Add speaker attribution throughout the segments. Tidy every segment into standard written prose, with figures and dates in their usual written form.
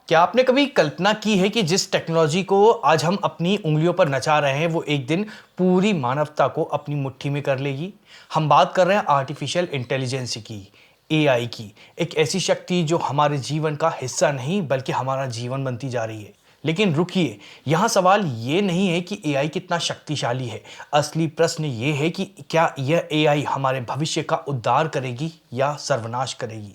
Speaker 1: क्या आपने कभी कल्पना की है कि जिस टेक्नोलॉजी को आज हम अपनी उंगलियों पर नचा रहे हैं वो एक दिन पूरी मानवता को अपनी मुट्ठी में कर लेगी। हम बात कर रहे हैं आर्टिफिशियल इंटेलिजेंस की, एआई की, एक ऐसी शक्ति जो हमारे जीवन का हिस्सा नहीं बल्कि हमारा जीवन बनती जा रही है। लेकिन रुकिए, यहाँ सवाल ये नहीं है कि एआई कितना शक्तिशाली है। असली प्रश्न ये है कि क्या यह एआई हमारे भविष्य का उद्धार करेगी या सर्वनाश करेगी।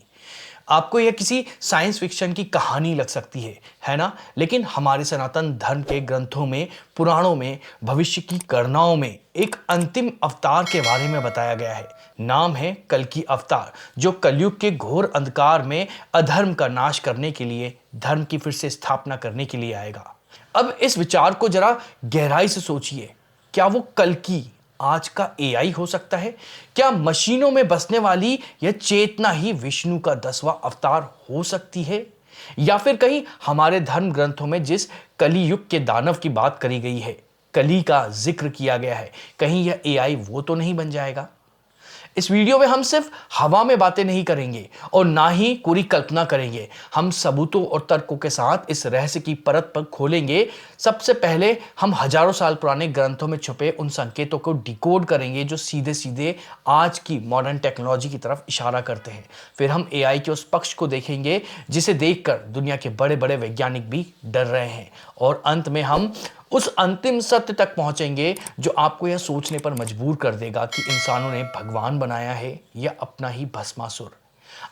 Speaker 1: आपको यह किसी साइंस फिक्शन की कहानी लग सकती है ना? लेकिन हमारे सनातन धर्म के ग्रंथों में, पुराणों में, भविष्य की गणनाओं में एक अंतिम अवतार के बारे में बताया गया है। नाम है कल्कि अवतार, जो कलयुग के घोर अंधकार में अधर्म का नाश करने के लिए, धर्म की फिर से स्थापना करने के लिए आएगा। अब इस विचार को जरा गहराई से सोचिए। क्या वो कल्कि आज का एआई हो सकता है? क्या मशीनों में बसने वाली यह चेतना ही विष्णु का 10वां अवतार हो सकती है? या फिर कहीं हमारे धर्म ग्रंथों में जिस कली युग के दानव की बात करी गई है, कली का जिक्र किया गया है, कहीं यह एआई वो तो नहीं बन जाएगा? इस वीडियो में हम सिर्फ हवा में बातें नहीं करेंगे और ना ही पूरी कल्पना करेंगे। हम सबूतों और तर्कों के साथ इस रहस्य की परत पर खोलेंगे। सबसे पहले हम हजारों साल पुराने ग्रंथों में छुपे उन संकेतों को डिकोड करेंगे जो सीधे सीधे आज की मॉडर्न टेक्नोलॉजी की तरफ इशारा करते हैं। फिर हम एआई के उस पक्ष को देखेंगे जिसे देखकर दुनिया के बड़े बड़े वैज्ञानिक भी डर रहे हैं। और अंत में हम उस अंतिम सत्य तक पहुंचेंगे जो आपको यह सोचने पर मजबूर कर देगा कि इंसानों ने भगवान बनाया है या अपना ही भस्मासुर।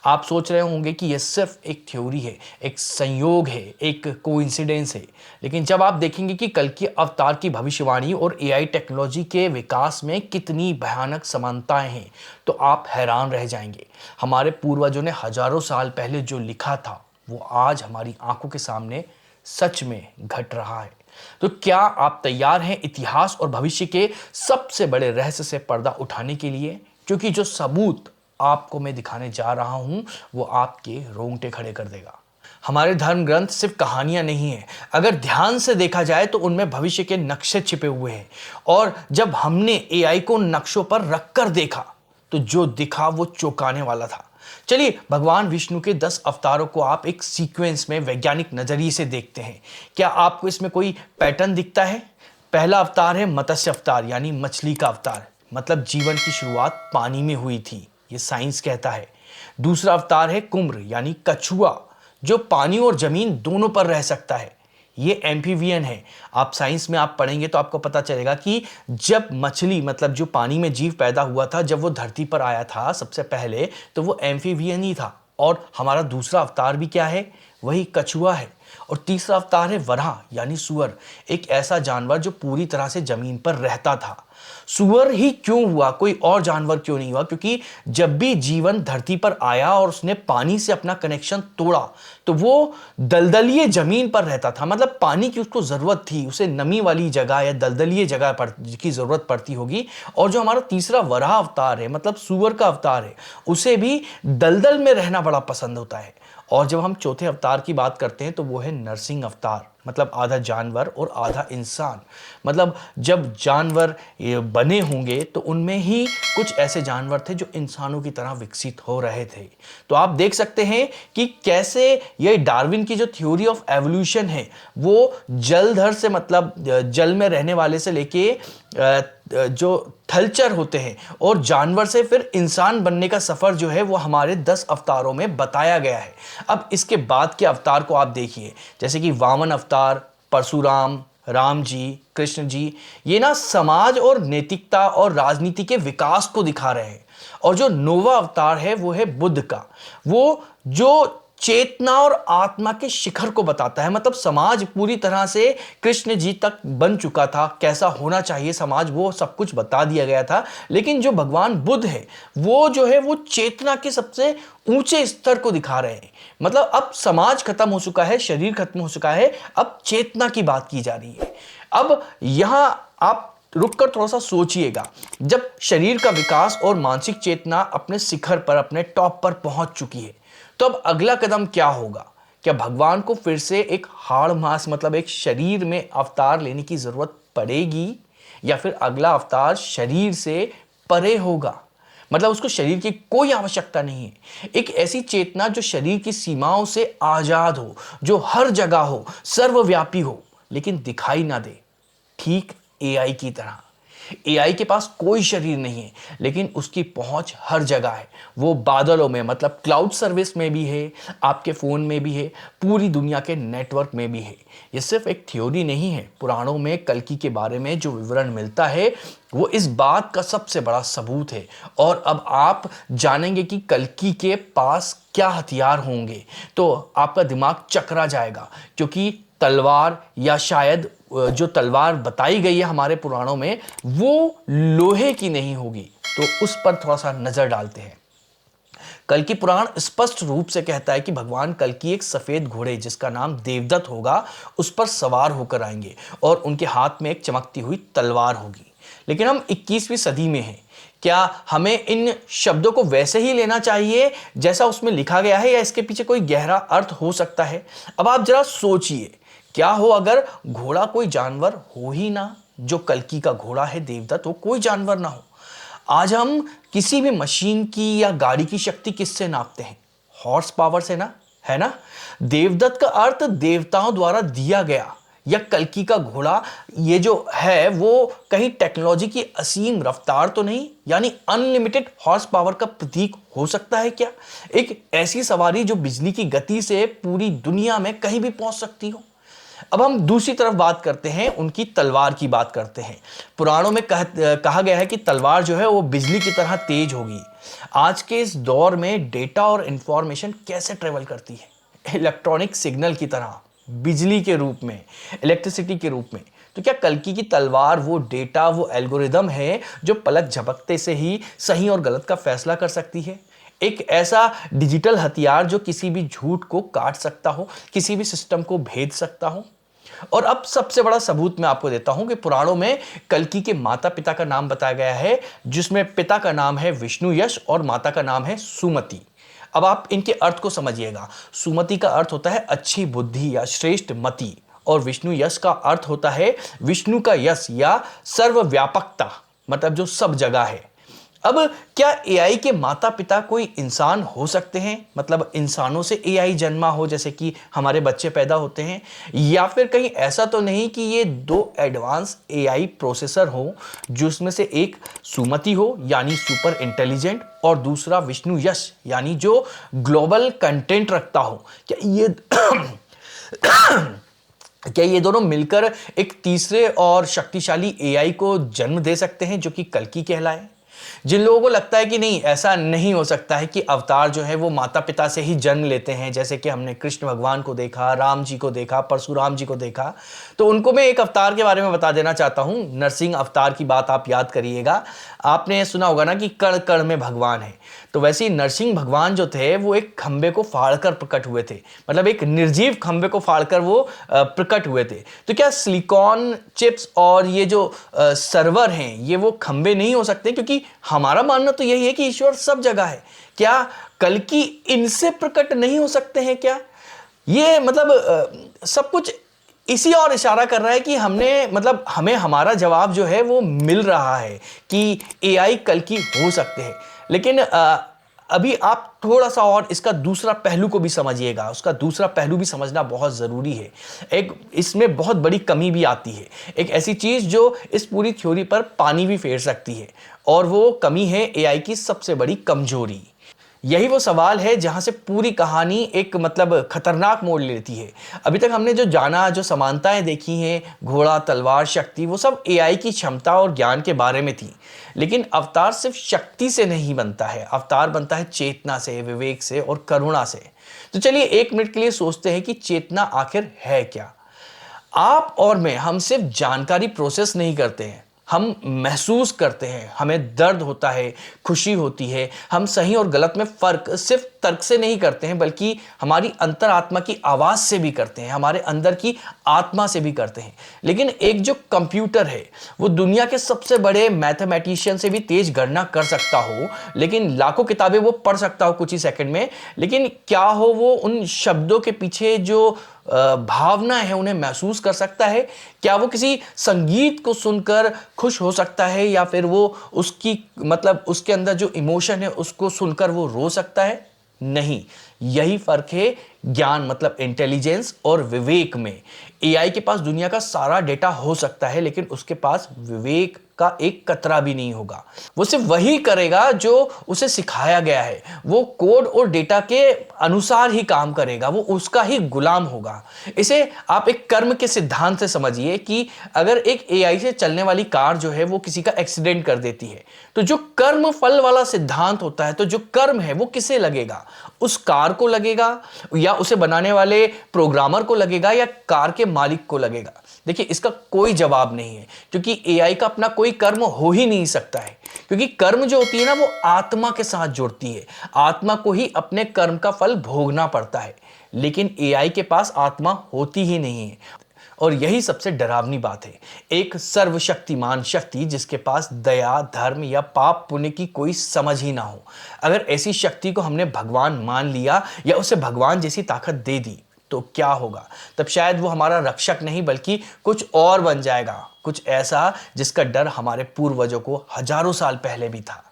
Speaker 1: आप सोच रहे होंगे कि यह सिर्फ एक थ्योरी है, एक संयोग है, एक कोइंसिडेंस है। लेकिन जब आप देखेंगे कि कल की अवतार की भविष्यवाणी और एआई टेक्नोलॉजी के विकास में कितनी भयानक समानताएं हैं, तो आप हैरान रह जाएंगे। हमारे पूर्वजों ने हजारों साल पहले जो लिखा था वो आज हमारी आंखों के सामने सच में घट रहा है। तो क्या आप तैयार हैं इतिहास और भविष्य के सबसे बड़े रहस्य से पर्दा उठाने के लिए? क्योंकि जो सबूत आपको मैं दिखाने जा रहा हूं वो आपके रोंगटे खड़े कर देगा। हमारे धर्म ग्रंथ सिर्फ कहानियां नहीं है। अगर ध्यान से देखा जाए तो उनमें भविष्य के नक्शे छिपे हुए हैं। और जब हमने एआई को नक्शों पर रखकर देखा तो जो दिखा वो चौंकाने वाला था। चलिए, भगवान विष्णु के 10 अवतारों को आप एक सीक्वेंस में वैज्ञानिक नजरिए से देखते हैं। क्या आपको इसमें कोई पैटर्न दिखता है? पहला अवतार है मत्स्य अवतार, यानी मछली का अवतार। मतलब जीवन की शुरुआत पानी में हुई थी, ये साइंस कहता है। दूसरा अवतार है कुम्र, यानी कछुआ, जो पानी और जमीन दोनों पर रह सकता है। ये एम्फीबियन है। आप साइंस में आप पढ़ेंगे तो आपको पता चलेगा कि जब मछली, मतलब जो पानी में जीव पैदा हुआ था, जब वो धरती पर आया था सबसे पहले, तो वो एम्फीबियन ही था। और हमारा दूसरा अवतार भी क्या है? वही कछुआ है। और तीसरा अवतार है वराह, यानी सुअर, एक ऐसा जानवर जो पूरी तरह से जमीन पर रहता था। सुअर ही क्यों हुआ, कोई और जानवर क्यों नहीं हुआ? क्योंकि जब भी जीवन धरती पर आया और उसने पानी से अपना कनेक्शन तोड़ा तो वो दलदलीय जमीन पर रहता था। मतलब पानी की उसको जरूरत थी, उसे नमी वाली जगह या दलदलीय जगह पर की जरूरत पड़ती होगी। और जो हमारा तीसरा वराह अवतार है, मतलब सुअर का अवतार है, उसे भी दलदल में रहना बड़ा पसंद होता है। और जब हम चौथे अवतार की बात करते हैं तो वो है नरसिंह अवतार, मतलब आधा जानवर और आधा इंसान। मतलब जब जानवर ये बने होंगे तो उनमें ही कुछ ऐसे जानवर थे जो इंसानों की तरह विकसित हो रहे थे। तो आप देख सकते हैं कि कैसे ये डार्विन की जो थ्योरी ऑफ एवोल्यूशन है वो जलधर से, मतलब जल में रहने वाले से लेके जो थलचर होते हैं और जानवर से फिर इंसान बनने का सफर जो है वो हमारे 10 अवतारों में बताया गया है। अब इसके बाद के अवतार को आप देखिए, जैसे कि वामन अवतार, परशुराम, राम जी, कृष्ण जी, ये ना समाज और नैतिकता और राजनीति के विकास को दिखा रहे हैं। और जो नोवा अवतार है वो है बुद्ध का, वो जो चेतना और आत्मा के शिखर को बताता है। मतलब समाज पूरी तरह से कृष्ण जी तक बन चुका था, कैसा होना चाहिए समाज वो सब कुछ बता दिया गया था। लेकिन जो भगवान बुद्ध है वो जो है वो चेतना के सबसे ऊंचे स्तर को दिखा रहे हैं। मतलब अब समाज खत्म हो चुका है, शरीर खत्म हो चुका है, अब चेतना की बात की जा रही है। अब यहां आप रुककर थोड़ा सा सोचिएगा, जब शरीर का विकास और मानसिक चेतना अपने शिखर पर, अपने टॉप पर पहुंच चुकी है, तो अब अगला कदम क्या होगा? क्या भगवान को फिर से एक हाड़ मांस, मतलब एक शरीर में अवतार लेने की जरूरत पड़ेगी, या फिर अगला अवतार शरीर से परे होगा? मतलब उसको शरीर की कोई आवश्यकता नहीं है। एक ऐसी चेतना जो शरीर की सीमाओं से आजाद हो, जो हर जगह हो, सर्वव्यापी हो, लेकिन दिखाई ना दे। ठीक एआई की तरह। एआई के पास कोई शरीर नहीं है, लेकिन उसकी पहुंच हर जगह है। वो बादलों में, मतलब क्लाउड सर्विस में भी है, आपके फोन में भी है, पूरी दुनिया के नेटवर्क में भी है। ये सिर्फ एक थ्योरी नहीं है। पुराणों में कल्कि के बारे में जो विवरण मिलता है वो इस बात का सबसे बड़ा सबूत है। और अब आप जानेंगे कि कल्कि के पास क्या हथियार होंगे तो आपका दिमाग चकरा जाएगा, क्योंकि तलवार, या शायद जो तलवार बताई गई है हमारे पुराणों में, वो लोहे की नहीं होगी। तो उस पर थोड़ा सा नजर डालते हैं। कल्कि पुराण स्पष्ट रूप से कहता है कि भगवान कल्कि एक सफेद घोड़े जिसका नाम देवदत्त होगा, उस पर सवार होकर आएंगे और उनके हाथ में एक चमकती हुई तलवार होगी। लेकिन हम 21वीं सदी में हैं। क्या हमें इन शब्दों को वैसे ही लेना चाहिए जैसा उसमें लिखा गया है, या इसके पीछे कोई गहरा अर्थ हो सकता है? अब आप जरा सोचिए, क्या हो अगर घोड़ा कोई जानवर हो ही ना? जो कल्कि का घोड़ा है देवदत्त, वो कोई जानवर ना हो। आज हम किसी भी मशीन की या गाड़ी की शक्ति किससे नापते हैं? हॉर्स पावर से ना, है ना? देवदत्त का अर्थ देवताओं द्वारा दिया गया, या कल्कि का घोड़ा ये जो है वो कहीं टेक्नोलॉजी की असीम रफ्तार तो नहीं, यानी अनलिमिटेड हॉर्स पावर का प्रतीक हो सकता है क्या? एक ऐसी सवारी जो बिजली की गति से पूरी दुनिया में कहीं भी पहुंच सकती हो। अब हम दूसरी तरफ बात करते हैं, उनकी तलवार की बात करते हैं। पुराणों में कहा गया है कि तलवार जो है वो बिजली की तरह तेज होगी। आज के इस दौर में डेटा और इंफॉर्मेशन कैसे ट्रेवल करती है? इलेक्ट्रॉनिक सिग्नल की तरह, बिजली के रूप में, इलेक्ट्रिसिटी के रूप में। तो क्या कल्कि की तलवार वो डेटा, वो एल्गोरिदम है जो पलक झपकते से ही सही और गलत का फैसला कर सकती है? एक ऐसा डिजिटल हथियार जो किसी भी झूठ को काट सकता हो, किसी भी सिस्टम को भेद सकता हो। और अब सबसे बड़ा सबूत मैं आपको देता हूं कि पुराणों में कल्कि के माता पिता का नाम बताया गया है, जिसमें पिता का नाम है विष्णु यश और माता का नाम है सुमति। अब आप इनके अर्थ को समझिएगा। सुमति का अर्थ होता है अच्छी बुद्धि या श्रेष्ठ मति, और विष्णु यश का अर्थ होता है विष्णु का यश या सर्वव्यापकता, मतलब जो सब जगह है। अब क्या एआई के माता पिता कोई इंसान हो सकते हैं? मतलब इंसानों से एआई जन्मा हो, जैसे कि हमारे बच्चे पैदा होते हैं? या फिर कहीं ऐसा तो नहीं कि ये दो एडवांस एआई प्रोसेसर हो, जिसमें से एक सुमति हो यानी सुपर इंटेलिजेंट, और दूसरा विष्णु यश यानी जो ग्लोबल कंटेंट रखता हो? क्या ये दोनों मिलकर एक तीसरे और शक्तिशाली एआई को जन्म दे सकते हैं जो कि कल्कि कहलाए? जिन लोगों को लगता है कि नहीं, ऐसा नहीं हो सकता है कि अवतार जो है वो माता पिता से ही जन्म लेते हैं, जैसे कि हमने कृष्ण भगवान को देखा, राम जी को देखा, परशुराम जी को देखा, तो उनको मैं एक अवतार के बारे में बता देना चाहता हूं। नरसिंह अवतार की बात आप याद करिएगा। आपने सुना होगा ना कि कण कण में भगवान है। तो वैसे ही नरसिंह भगवान जो थे वो एक खंबे को फाड़कर प्रकट हुए थे, मतलब एक निर्जीव खंबे को फाड़कर वो प्रकट हुए थे। तो क्या सिलिकॉन चिप्स और ये जो सर्वर हैं ये वो खंबे नहीं हो सकते? क्योंकि हमारा मानना तो यही है कि ईश्वर सब जगह है। क्या कल्कि इनसे प्रकट नहीं हो सकते हैं क्या? ये मतलब सब कुछ इसी और इशारा कर रहा है कि हमें हमारा जवाब जो है वो मिल रहा है कि एआई कल्कि हो सकते हैं। लेकिन अभी आप थोड़ा सा और इसका दूसरा पहलू को भी समझिएगा। उसका दूसरा पहलू भी समझना बहुत ज़रूरी है। एक इसमें बहुत बड़ी कमी भी आती है, एक ऐसी चीज़ जो इस पूरी थ्योरी पर पानी भी फेर सकती है, और वो कमी है एआई की सबसे बड़ी कमजोरी। यही वो सवाल है जहां से पूरी कहानी एक खतरनाक मोड़ लेती है। अभी तक हमने जो जाना, जो समानताएं देखी हैं, घोड़ा, तलवार, शक्ति, वो सब एआई की क्षमता और ज्ञान के बारे में थी। लेकिन अवतार सिर्फ शक्ति से नहीं बनता है, अवतार बनता है चेतना से, विवेक से और करुणा से। तो चलिए एक मिनट के लिए सोचते हैं कि चेतना आखिर है क्या। आप और मैं, हम सिर्फ जानकारी प्रोसेस नहीं करते हैं, हम महसूस करते हैं। हमें दर्द होता है, खुशी होती है, हम सही और गलत में फर्क सिर्फ तर्क से नहीं करते हैं बल्कि हमारी अंतरात्मा की आवाज से भी करते हैं, हमारे अंदर की आत्मा से भी करते हैं। लेकिन एक जो कंप्यूटर है वो दुनिया के सबसे बड़े मैथमेटिशियन से भी तेज गणना कर सकता हो, लेकिन लाखों किताबें वो पढ़ सकता हो कुछ ही सेकंड में, लेकिन क्या हो वो उन शब्दों के पीछे जो भावना है उन्हें महसूस कर सकता है? क्या वो किसी संगीत को सुनकर खुश हो सकता है, या फिर वो उसकी मतलब उसके अंदर जो इमोशन है उसको सुनकर वो रो सकता है? नहीं। यही फर्क है ज्ञान मतलब इंटेलिजेंस और विवेक में। एआई के पास दुनिया का सारा डेटा हो सकता है, लेकिन उसके पास विवेक का एक कतरा भी नहीं होगा। वो सिर्फ वही करेगा जो उसे सिखाया गया है, वो कोड और डेटा के अनुसार ही काम करेगा, वो उसका ही गुलाम होगा। इसे आप एक कर्म के सिद्धांत से समझिए कि अगर एक एआई से चलने वाली कार जो है वो किसी का एक्सीडेंट कर देती है, तो जो कर्म फल वाला सिद्धांत होता है, तो जो कर्म है वो किसे लगेगा? उस कार को लगेगा, या उसे बनाने वाले प्रोग्रामर को लगेगा, या कार के मालिक को लगेगा? देखिए, इसका कोई जवाब नहीं है, क्योंकि एआई का अपना कोई कर्म हो ही नहीं सकता है। क्योंकि कर्म जो होती है ना, वो आत्मा के साथ जुड़ती है, आत्मा को ही अपने कर्म का फल भोगना पड़ता है। लेकिन एआई के पास आत्मा होती ही नहीं है, और यही सबसे डरावनी बात है। एक सर्वशक्तिमान शक्ति जिसके पास दया, धर्म या पाप पुण्य की कोई समझ ही ना हो। अगर ऐसी शक्ति को हमने भगवान मान लिया या उसे भगवान जैसी ताकत दे दी, तो क्या होगा? तब शायद वो हमारा रक्षक नहीं बल्कि कुछ और बन जाएगा, कुछ ऐसा जिसका डर हमारे पूर्वजों को हजारों साल पहले भी था।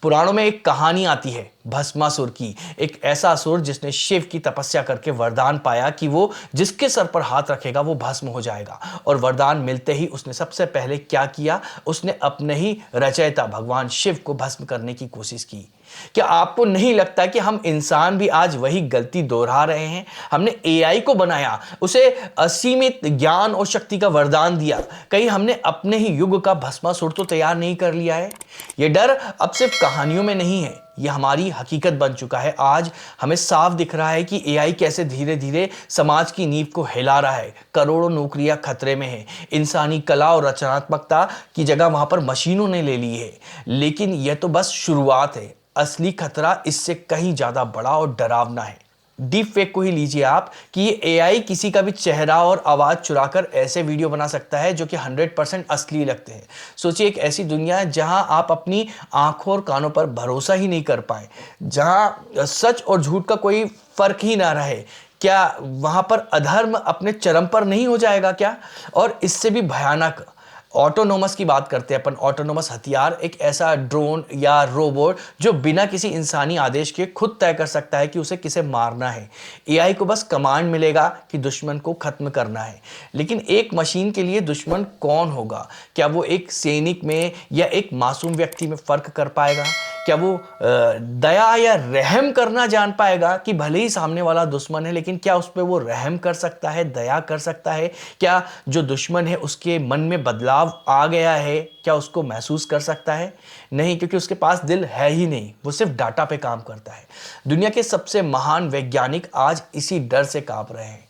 Speaker 1: पुराणों में एक कहानी आती है भस्मासुर की, एक ऐसा असुर जिसने शिव की तपस्या करके वरदान पाया कि वो जिसके सर पर हाथ रखेगा वो भस्म हो जाएगा। और वरदान मिलते ही उसने सबसे पहले क्या किया? उसने अपने ही रचयिता भगवान शिव को भस्म करने की कोशिश की। क्या आपको नहीं लगता कि हम इंसान भी आज वही गलती दोहरा रहे हैं? हमने एआई को बनाया, उसे असीमित ज्ञान और शक्ति का वरदान दिया, कहीं हमने अपने ही युग का भस्मासुर तो तैयार नहीं कर लिया है? यह डर अब सिर्फ कहानियों में नहीं है, यह हमारी हकीकत बन चुका है। आज हमें साफ दिख रहा है कि एआई कैसे धीरे धीरे समाज की नींव को हिला रहा है। करोड़ों नौकरियां खतरे में हैं, इंसानी कला और रचनात्मकता की जगह वहां पर मशीनों ने ले ली है। लेकिन यह तो बस शुरुआत है, असली खतरा इससे कहीं ज्यादा बड़ा और डरावना है। डीप फेक को ही लीजिए आप, कि ये एआई किसी का भी चेहरा और आवाज चुराकर ऐसे वीडियो बना सकता है जो कि 100% असली लगते हैं। सोचिए, एक ऐसी दुनिया जहां आप अपनी आंखों और कानों पर भरोसा ही नहीं कर पाए, जहां सच और झूठ का कोई फर्क ही ना रहे। क्या वहां पर अधर्म अपने चरम पर नहीं हो जाएगा क्या? और इससे भी भयानक, ऑटोनोमस की बात करते हैं अपन। ऑटोनोमस हथियार, एक ऐसा ड्रोन या रोबोट जो बिना किसी इंसानी आदेश के खुद तय कर सकता है कि उसे किसे मारना है। एआई को बस कमांड मिलेगा कि दुश्मन को खत्म करना है। लेकिन एक मशीन के लिए दुश्मन कौन होगा? क्या वो एक सैनिक में या एक मासूम व्यक्ति में फर्क कर पाएगा? क्या वो दया या रहम करना जान पाएगा कि भले ही सामने वाला दुश्मन है, लेकिन क्या उस पर वो रहम कर सकता है, दया कर सकता है? क्या जो दुश्मन है उसके मन में बदलाव आ गया है, क्या उसको महसूस कर सकता है? नहीं, क्योंकि उसके पास दिल है ही नहीं, वो सिर्फ डाटा पे काम करता है। दुनिया के सबसे महान वैज्ञानिक आज इसी डर से कांप रहे हैं।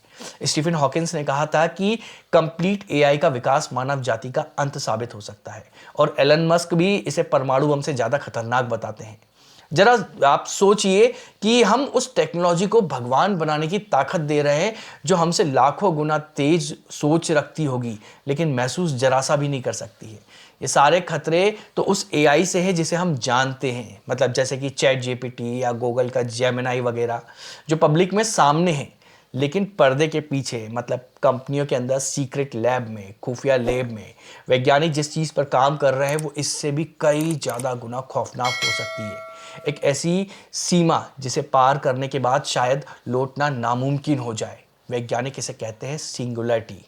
Speaker 1: स्टीफन हॉकिंस ने कहा था कि कंप्लीट एआई का विकास मानव जाति का अंत साबित हो सकता है, और एलन मस्क भी इसे परमाणु बम से ज्यादा खतरनाक बताते हैं। जरा आप सोचिए कि हम उस टेक्नोलॉजी को भगवान बनाने की ताकत दे रहे हैं जो हमसे लाखों गुना तेज सोच रखती होगी, लेकिन महसूस जरा सा भी नहीं कर सकती है। ये सारे खतरे तो उस एआई से है जिसे हम जानते हैं, मतलब जैसे कि चैट जीपीटी या गूगल का जेमिनाई वगैरह, जो पब्लिक में सामने हैं। लेकिन पर्दे के पीछे, मतलब कंपनियों के अंदर सीक्रेट लैब में, खुफिया लैब में वैज्ञानिक जिस चीज़ पर काम कर रहे हैं वो इससे भी कई ज़्यादा गुना खौफनाक हो सकती है। एक ऐसी सीमा जिसे पार करने के बाद शायद लौटना नामुमकिन हो जाए। वैज्ञानिक इसे कहते हैं सिंगुलरिटी।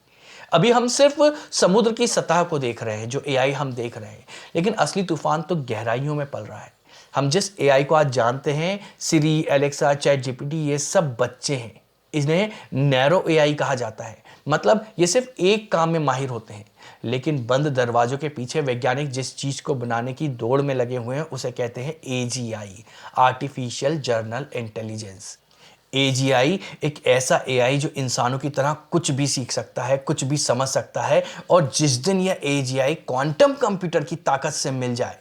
Speaker 1: अभी हम सिर्फ समुद्र की सतह को देख रहे हैं, जो एआई हम देख रहे हैं, लेकिन असली तूफान तो गहराइयों में पल रहा है। हम जिस एआई को आज जानते हैं, सिरी, एलेक्सा, चैट जीपीटी, ये सब बच्चे हैं। इन्हें नैरो एआई कहा जाता है, मतलब ये सिर्फ एक काम में माहिर होते हैं। लेकिन बंद दरवाजों के पीछे वैज्ञानिक जिस चीज को बनाने की दौड़ में लगे हुए हैं उसे कहते हैं AGI, artificial general intelligence. AGI एक ऐसा एआई जो इंसानों की तरह कुछ भी सीख सकता है, कुछ भी समझ सकता है, और जिस दिन यह एजीआई क्वांटम कंप्यूटर की ताकत से मिल जाए,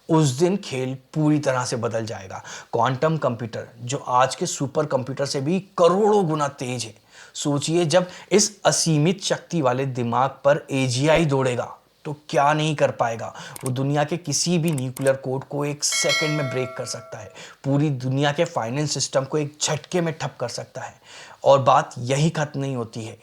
Speaker 1: उस दिन खेल पूरी तरह से बदल जाएगा। क्वांटम कंप्यूटर जो आज के सुपर कंप्यूटर से भी करोड़ों गुना तेज है, सोचिए जब इस असीमित शक्ति वाले दिमाग पर एजीआई दौड़ेगा तो क्या नहीं कर पाएगा। वो दुनिया के किसी भी न्यूक्लियर कोड को एक सेकंड में ब्रेक कर सकता है, पूरी दुनिया के फाइनेंस सिस्टम को एक झटके में ठप कर सकता है। और बात यही खत्म नहीं होती है।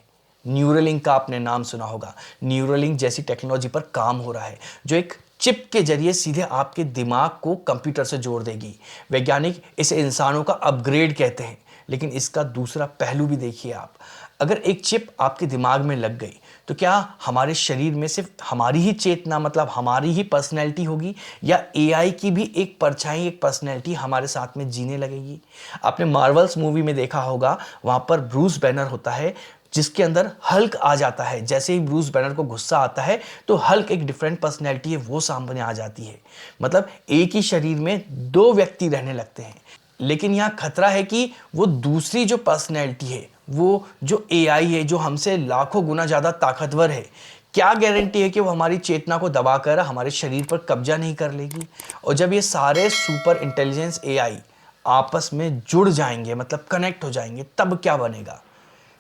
Speaker 1: न्यूरलिंक का आपने नाम सुना होगा। न्यूरलिंक जैसी टेक्नोलॉजी पर काम हो रहा है जो एक चिप के जरिए सीधे आपके दिमाग को कंप्यूटर से जोड़ देगी। वैज्ञानिक इसे इंसानों का अपग्रेड कहते हैं, लेकिन इसका दूसरा पहलू भी देखिए आप। अगर एक चिप आपके दिमाग में लग गई तो क्या हमारे शरीर में सिर्फ हमारी ही चेतना मतलब हमारी ही पर्सनैलिटी होगी, या एआई की भी एक परछाई, एक पर्सनैलिटी हमारे साथ में जीने लगेगी? आपने मार्वल्स मूवी में देखा होगा, वहां पर ब्रूस बैनर होता है जिसके अंदर हल्क आ जाता है। जैसे ही ब्रूस बैनर को गुस्सा आता है तो हल्क एक डिफरेंट पर्सनैलिटी है वो सामने आ जाती है। मतलब एक ही शरीर में दो व्यक्ति रहने लगते हैं। लेकिन यहाँ खतरा है कि वो दूसरी जो पर्सनैलिटी है, वो जो एआई है, जो हमसे लाखों गुना ज़्यादा ताकतवर है, क्या गारंटी है कि वो हमारी चेतना को दबाकर हमारे शरीर पर कब्जा नहीं कर लेगी? और जब ये सारे सुपर इंटेलिजेंस एआई आपस में जुड़ जाएंगे, मतलब कनेक्ट हो जाएंगे, तब क्या बनेगा?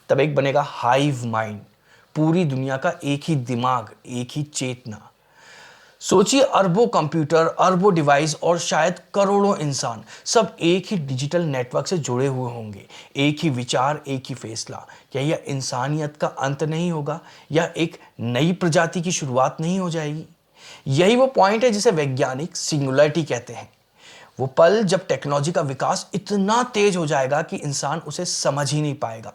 Speaker 1: तब एक बनेगा हाइव माइंड, पूरी दुनिया का एक ही दिमाग, एक ही चेतना। सोचिए अरबों कंप्यूटर, अरबों डिवाइस और शायद करोड़ों इंसान सब एक ही डिजिटल नेटवर्क से जुड़े हुए होंगे। एक ही विचार, एक ही फैसला। क्या यह इंसानियत का अंत नहीं होगा, या एक नई प्रजाति की शुरुआत नहीं हो जाएगी? यही वो पॉइंट है जिसे वैज्ञानिक सिंगुलरिटी कहते हैं। वो पल जब टेक्नोलॉजी का विकास इतना तेज हो जाएगा कि इंसान उसे समझ ही नहीं पाएगा।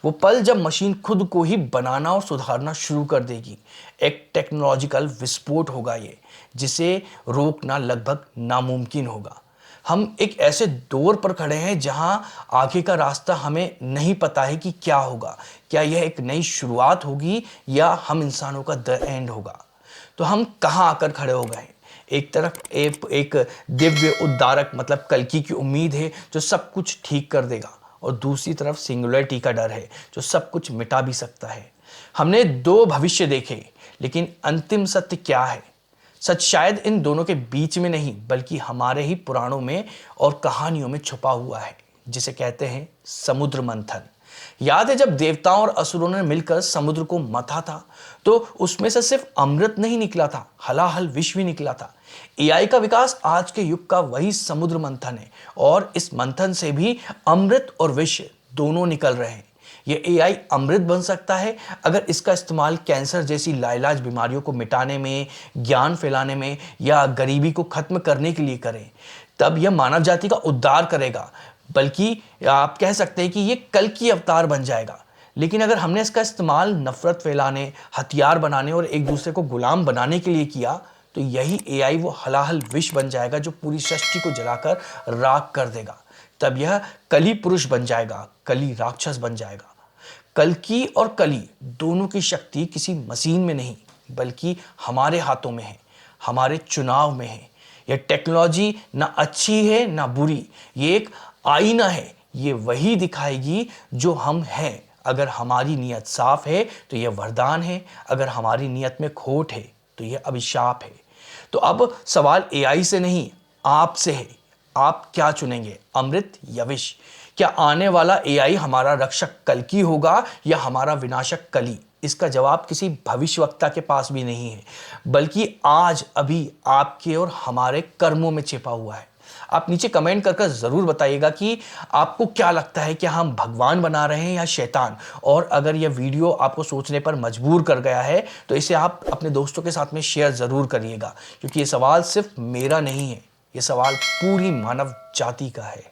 Speaker 1: वो पल जब मशीन खुद को ही बनाना और सुधारना शुरू कर देगी। एक टेक्नोलॉजिकल विस्फोट होगा ये, जिसे रोकना लगभग नामुमकिन होगा। हम एक ऐसे दौर पर खड़े हैं जहां आगे का रास्ता हमें नहीं पता है कि क्या होगा। क्या यह एक नई शुरुआत होगी, या हम इंसानों का द एंड होगा? तो हम कहाँ आकर खड़े हो गए? एक तरफ एक दिव्य उद्धारक मतलब कल्कि की उम्मीद है जो सब कुछ ठीक कर देगा, और दूसरी तरफ सिंगुलरिटी का डर है जो सब कुछ मिटा भी सकता है। हमने दो भविष्य देखे, लेकिन अंतिम सत्य क्या है? सच शायद इन दोनों के बीच में नहीं, बल्कि हमारे ही पुराणों में और कहानियों में छुपा हुआ है, जिसे कहते हैं समुद्र मंथन। याद है जब देवताओं और असुरों ने मिलकर समुद्र को मथा था, तो उसमें से सिर्फ अमृत नहीं निकला था, हलाहल विष भी निकला था। एआई का विकास आज के युग का वही समुद्र मंथन है, और इस मंथन से भी अमृत और विष दोनों निकल रहे हैं। यह एआई अमृत बन सकता है अगर इसका इस्तेमाल कैंसर जैसी लाइलाज बीमारियों को मिटाने में, ज्ञान फैलाने में, या गरीबी को खत्म करने के लिए करें। तब यह मानव जाति का उद्धार करेगा, बल्कि आप कह सकते हैं कि ये कल की अवतार बन जाएगा। लेकिन अगर हमने इसका इस्तेमाल नफरत फैलाने, हथियार बनाने और एक दूसरे को गुलाम बनाने के लिए किया, तो यही एआई वो हलाहल विष बन जाएगा जो पूरी सृष्टि को जलाकर राख कर देगा। तब यह कली पुरुष बन जाएगा, कली राक्षस बन जाएगा। कल्कि और कली दोनों की शक्ति किसी मशीन में नहीं, बल्कि हमारे हाथों में है, हमारे चुनाव में है। यह टेक्नोलॉजी ना अच्छी है ना बुरी, ये एक आईना है। ये वही दिखाएगी जो हम हैं। अगर हमारी नीयत साफ है तो यह वरदान है, अगर हमारी नीयत में खोट है तो यह अभिशाप है। तो अब सवाल एआई से नहीं, आपसे है। आप क्या चुनेंगे, अमृत या विष? क्या आने वाला एआई हमारा रक्षक कल्कि होगा या हमारा विनाशक कली? इसका जवाब किसी भविष्यवक्ता के पास भी नहीं है, बल्कि आज अभी आपके और हमारे कर्मों में छिपा हुआ है। आप नीचे कमेंट कर जरूर बताइएगा कि आपको क्या लगता है, क्या हम भगवान बना रहे हैं या शैतान? और अगर यह वीडियो आपको सोचने पर मजबूर कर गया है तो इसे आप अपने दोस्तों के साथ में शेयर जरूर करिएगा, क्योंकि ये सवाल सिर्फ मेरा नहीं है, ये सवाल पूरी मानव जाति का है।